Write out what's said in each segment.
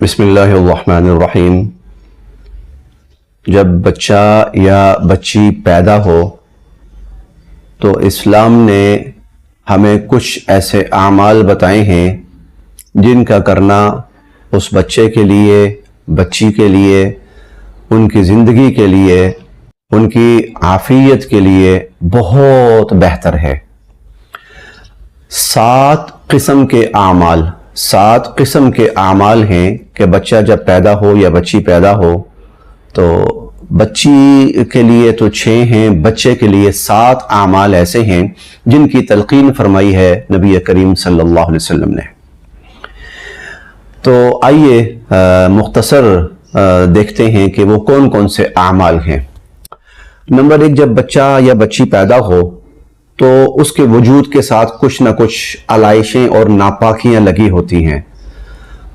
بسم اللہ الرحمن الرحیم۔ جب بچہ یا بچی پیدا ہو تو اسلام نے ہمیں کچھ ایسے اعمال بتائے ہیں جن کا کرنا اس بچے کے لیے، بچی کے لیے، ان کی زندگی کے لیے، ان کی عافیت کے لیے بہت بہتر ہے۔ 7 قسم کے اعمال ہیں کہ بچہ جب پیدا ہو یا بچی پیدا ہو تو بچی کے لیے تو 6 ہیں، بچے کے لیے 7 اعمال ایسے ہیں جن کی تلقین فرمائی ہے نبی کریم صلی اللہ علیہ وسلم نے۔ تو آئیے مختصر دیکھتے ہیں کہ وہ کون کون سے اعمال ہیں۔ نمبر 1، جب بچہ یا بچی پیدا ہو تو اس کے وجود کے ساتھ کچھ نہ کچھ علائشیں اور ناپاکیاں لگی ہوتی ہیں۔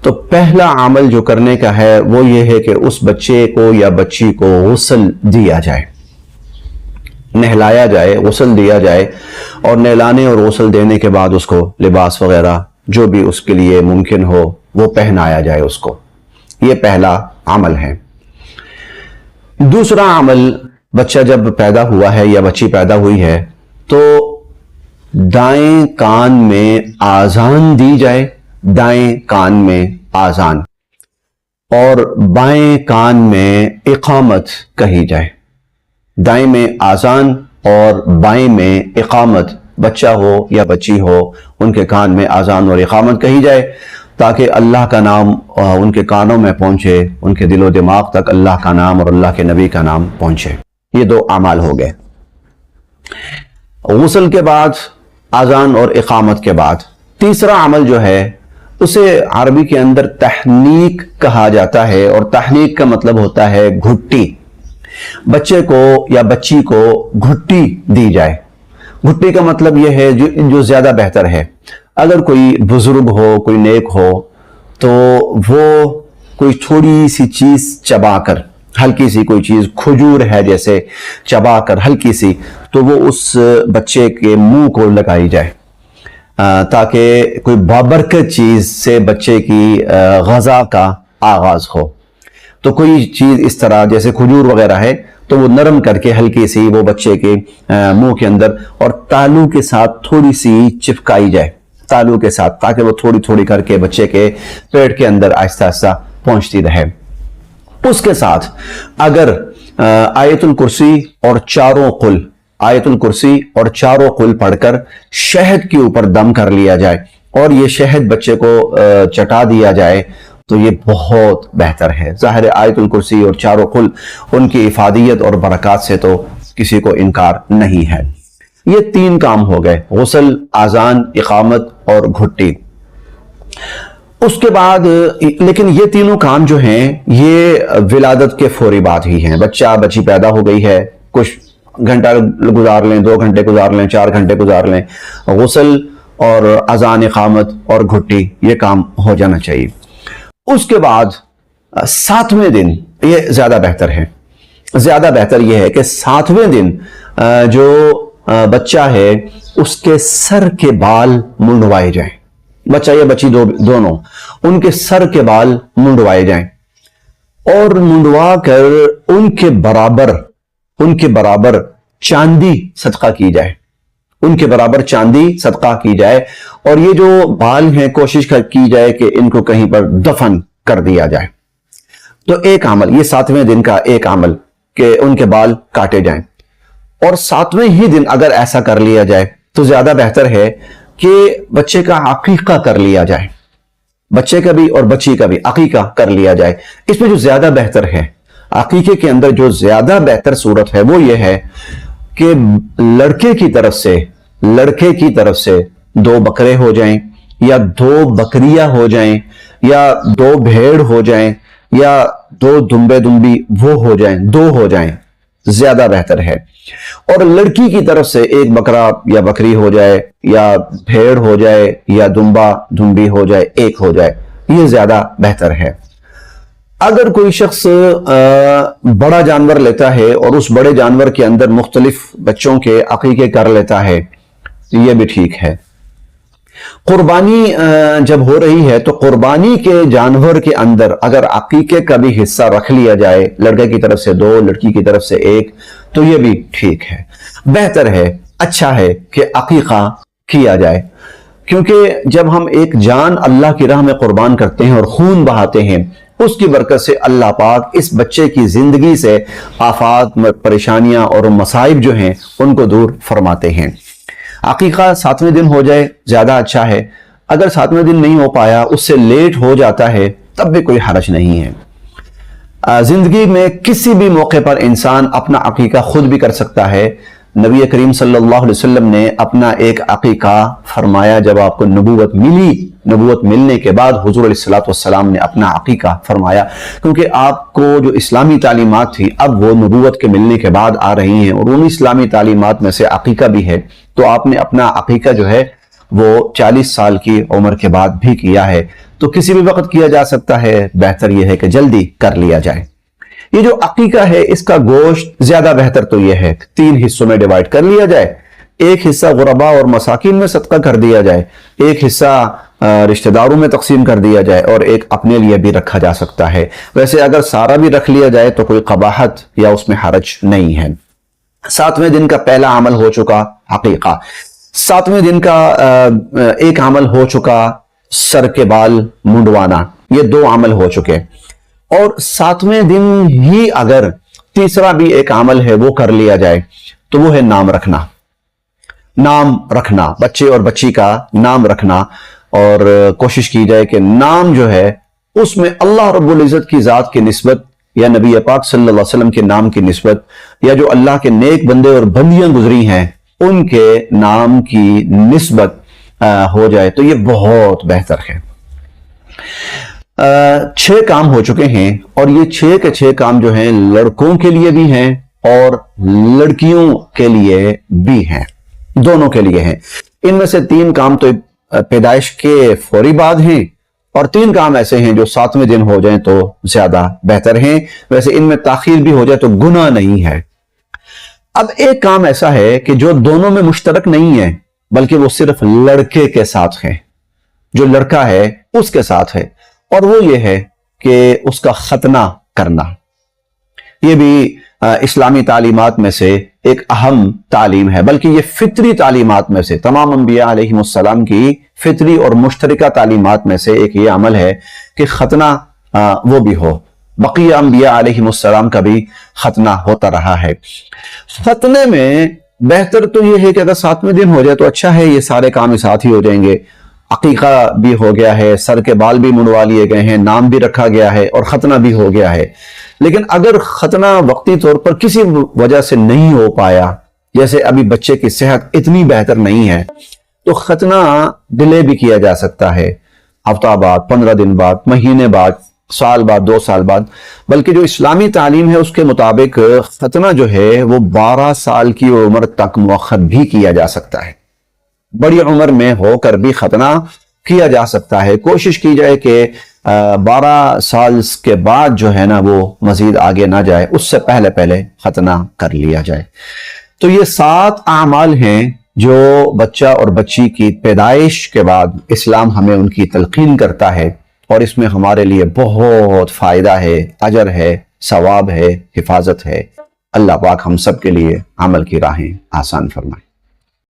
تو پہلا عمل جو کرنے کا ہے وہ یہ ہے کہ اس بچے کو یا بچی کو غسل دیا جائے، نہلایا جائے، غسل دیا جائے، اور نہلانے اور غسل دینے کے بعد اس کو لباس وغیرہ جو بھی اس کے لیے ممکن ہو وہ پہنایا جائے اس کو۔ یہ پہلا عمل ہے۔ دوسرا عمل، بچہ جب پیدا ہوا ہے یا بچی پیدا ہوئی ہے تو دائیں کان میں آذان دی جائے، دائیں کان میں آذان، اور بائیں کان میں اقامت کہی جائے۔ دائیں میں آذان اور بائیں میں اقامت، بچہ ہو یا بچی ہو ان کے کان میں آذان اور اقامت کہی جائے تاکہ اللہ کا نام ان کے کانوں میں پہنچے، ان کے دل و دماغ تک اللہ کا نام اور اللہ کے نبی کا نام پہنچے۔ یہ 2 اعمال ہو گئے۔ غسل کے بعد، آذان اور اقامت کے بعد تیسرا عمل جو ہے اسے عربی کے اندر تحنیک کہا جاتا ہے، اور تحنیک کا مطلب ہوتا ہے گھٹی۔ بچے کو یا بچی کو گھٹی دی جائے۔ گھٹی کا مطلب یہ ہے جو زیادہ بہتر ہے۔ اگر کوئی بزرگ ہو، کوئی نیک ہو تو وہ کوئی تھوڑی سی چیز چبا کر، ہلکی سی کوئی چیز، کھجور ہے جیسے، چبا کر ہلکی سی، تو وہ اس بچے کے منہ کو لگائی جائے تاکہ کوئی بابرکت چیز سے بچے کی غذا کا آغاز ہو۔ تو کوئی چیز اس طرح جیسے کھجور وغیرہ ہے تو وہ نرم کر کے ہلکی سی وہ بچے کے منہ کے اندر اور تالو کے ساتھ تھوڑی سی چپکائی جائے، تالو کے ساتھ، تاکہ وہ تھوڑی تھوڑی کر کے بچے کے پیٹ کے اندر آہستہ آہستہ پہنچتی رہے۔ اس کے ساتھ اگر آیت الکرسی اور چاروں قل پڑھ کر شہد کے اوپر دم کر لیا جائے اور یہ شہد بچے کو چٹا دیا جائے تو یہ بہت بہتر ہے۔ ظاہر آیت الکرسی اور چاروں قل ان کی افادیت اور برکات سے تو کسی کو انکار نہیں ہے۔ یہ 3 کام ہو گئے، غسل، آذان، اقامت اور گھٹی۔ اس کے بعد لیکن یہ تینوں کام جو ہیں یہ ولادت کے فوری بعد ہی ہیں۔ بچہ بچی پیدا ہو گئی ہے، کچھ گھنٹہ گزار لیں، 2 گھنٹے گزار لیں، 4 گھنٹے گزار لیں، غسل اور اذان، اقامت اور گھٹی یہ کام ہو جانا چاہیے۔ اس کے بعد 7ویں دن یہ زیادہ بہتر ہے۔ زیادہ بہتر یہ ہے کہ 7ویں دن جو بچہ ہے اس کے سر کے بال منڈوائے جائیں، بچہ یا بچی دونوں، ان کے سر کے بال منڈوائے جائیں اور منڈوا کر ان کے برابر چاندی صدقہ کی جائے، ان کے برابر چاندی صدقہ کی جائے، اور یہ جو بال ہیں کوشش کی جائے کہ ان کو کہیں پر دفن کر دیا جائے۔ تو ایک عمل، یہ 7ویں دن کا ایک عمل کہ ان کے بال کاٹے جائیں، اور 7ویں ہی دن اگر ایسا کر لیا جائے تو زیادہ بہتر ہے کہ بچے کا عقیقہ کر لیا جائے، بچے کا بھی اور بچی کا بھی عقیقہ کر لیا جائے۔ اس میں جو زیادہ بہتر ہے، عقیقے کے اندر جو زیادہ بہتر صورت ہے وہ یہ ہے کہ لڑکے کی طرف سے 2 بکرے ہو جائیں یا 2 بکریاں ہو جائیں یا 2 بھیڑ ہو جائیں یا 2 دمبی وہ ہو جائیں، 2 ہو جائیں، زیادہ بہتر ہے۔ اور لڑکی کی طرف سے 1 بکرا یا بکری ہو جائے یا بھیڑ ہو جائے یا دمبی ہو جائے، 1 ہو جائے، یہ زیادہ بہتر ہے۔ اگر کوئی شخص بڑا جانور لیتا ہے اور اس بڑے جانور کے اندر مختلف بچوں کے عقیقے کر لیتا ہے تو یہ بھی ٹھیک ہے۔ قربانی جب ہو رہی ہے تو قربانی کے جانور کے اندر اگر عقیقے کا بھی حصہ رکھ لیا جائے، لڑکے کی طرف سے 2، لڑکی کی طرف سے 1، تو یہ بھی ٹھیک ہے، بہتر ہے، اچھا ہے کہ عقیقہ کیا جائے، کیونکہ جب ہم ایک جان اللہ کی راہ میں قربان کرتے ہیں اور خون بہاتے ہیں، اس کی برکت سے اللہ پاک اس بچے کی زندگی سے آفات، پریشانیاں اور مصائب جو ہیں ان کو دور فرماتے ہیں۔ عقیقہ 7ویں دن ہو جائے زیادہ اچھا ہے، اگر 7ویں دن نہیں ہو پایا، اس سے لیٹ ہو جاتا ہے، تب بھی کوئی حرج نہیں ہے۔ زندگی میں کسی بھی موقع پر انسان اپنا عقیقہ خود بھی کر سکتا ہے۔ نبی کریم صلی اللہ علیہ وسلم نے اپنا ایک عقیقہ فرمایا جب آپ کو نبوت ملی، نبوت ملنے کے بعد حضور علیہ السلام نے اپنا عقیقہ فرمایا، کیونکہ آپ کو جو اسلامی تعلیمات تھی اب وہ نبوت کے ملنے کے بعد آ رہی ہیں، اور ان اسلامی تعلیمات میں سے عقیقہ بھی ہے، تو آپ نے اپنا عقیقہ جو ہے وہ 40 سال کی عمر کے بعد بھی کیا ہے، تو کسی بھی وقت کیا جا سکتا ہے، بہتر یہ ہے کہ جلدی کر لیا جائے۔ یہ جو عقیقہ ہے اس کا گوشت زیادہ بہتر تو یہ ہے 3 حصوں میں ڈیوائیڈ کر لیا جائے، ایک حصہ غربا اور مساکین میں صدقہ کر دیا جائے، ایک حصہ رشتہ داروں میں تقسیم کر دیا جائے، اور ایک اپنے لیے بھی رکھا جا سکتا ہے۔ ویسے اگر سارا بھی رکھ لیا جائے تو کوئی قباحت یا اس میں حرج نہیں ہے۔ 7ویں دن کا پہلا عمل ہو چکا عقیقہ، 7ویں دن کا ایک عمل ہو چکا سر کے بال منڈوانا، یہ 2 عمل ہو چکے، اور 7ویں دن ہی اگر تیسرا بھی ایک عمل ہے وہ کر لیا جائے تو وہ ہے نام رکھنا۔ نام رکھنا، بچے اور بچی کا نام رکھنا، اور کوشش کی جائے کہ نام جو ہے اس میں اللہ رب العزت کی ذات کی نسبت یا نبی پاک صلی اللہ علیہ وسلم کے نام کی نسبت یا جو اللہ کے نیک بندے اور بندیاں گزری ہیں ان کے نام کی نسبت ہو جائے تو یہ بہت بہتر ہے۔ 6 کام ہو چکے ہیں، اور یہ 6 کے 6 کام جو ہیں لڑکوں کے لیے بھی ہیں اور لڑکیوں کے لیے بھی ہیں، دونوں کے لیے ہیں۔ ان میں سے 3 کام تو پیدائش کے فوری بعد ہیں، اور 3 کام ایسے ہیں جو 7ویں دن ہو جائیں تو زیادہ بہتر ہیں۔ ویسے ان میں تاخیر بھی ہو جائے تو گناہ نہیں ہے۔ اب ایک کام ایسا ہے کہ جو دونوں میں مشترک نہیں ہے بلکہ وہ صرف لڑکے کے ساتھ ہے، جو لڑکا ہے اس کے ساتھ ہے، اور وہ یہ ہے کہ اس کا ختنہ کرنا۔ یہ بھی اسلامی تعلیمات میں سے ایک اہم تعلیم ہے، بلکہ یہ فطری تعلیمات میں سے، تمام انبیاء علیہ السلام کی فطری اور مشترکہ تعلیمات میں سے ایک یہ عمل ہے کہ ختنہ وہ بھی ہو۔ بقیہ انبیاء علیہ السلام کا بھی ختنہ ہوتا رہا ہے۔ ختنے میں بہتر تو یہ ہے کہ اگر 7ویں دن ہو جائے تو اچھا ہے، یہ سارے کام ساتھ ہی ہو جائیں گے، عقیقہ بھی ہو گیا ہے، سر کے بال بھی منڈوا لیے گئے ہیں، نام بھی رکھا گیا ہے، اور ختنہ بھی ہو گیا ہے۔ لیکن اگر ختنہ وقتی طور پر کسی وجہ سے نہیں ہو پایا، جیسے ابھی بچے کی صحت اتنی بہتر نہیں ہے، تو ختنہ ڈیلے بھی کیا جا سکتا ہے، ہفتہ بعد، 15 دن بعد، مہینے بعد، سال بعد، 2 سال بعد۔ بلکہ جو اسلامی تعلیم ہے اس کے مطابق ختنہ جو ہے وہ 12 سال کی عمر تک مؤخر بھی کیا جا سکتا ہے، بڑی عمر میں ہو کر بھی ختنہ کیا جا سکتا ہے۔ کوشش کی جائے کہ 12 سال کے بعد جو ہے نا وہ مزید آگے نہ جائے، اس سے پہلے ختنہ کر لیا جائے۔ تو یہ 7 اعمال ہیں جو بچہ اور بچی کی پیدائش کے بعد اسلام ہمیں ان کی تلقین کرتا ہے، اور اس میں ہمارے لیے بہت فائدہ ہے، اجر ہے، ثواب ہے، حفاظت ہے۔ اللہ پاک ہم سب کے لیے عمل کی راہیں آسان فرمائے۔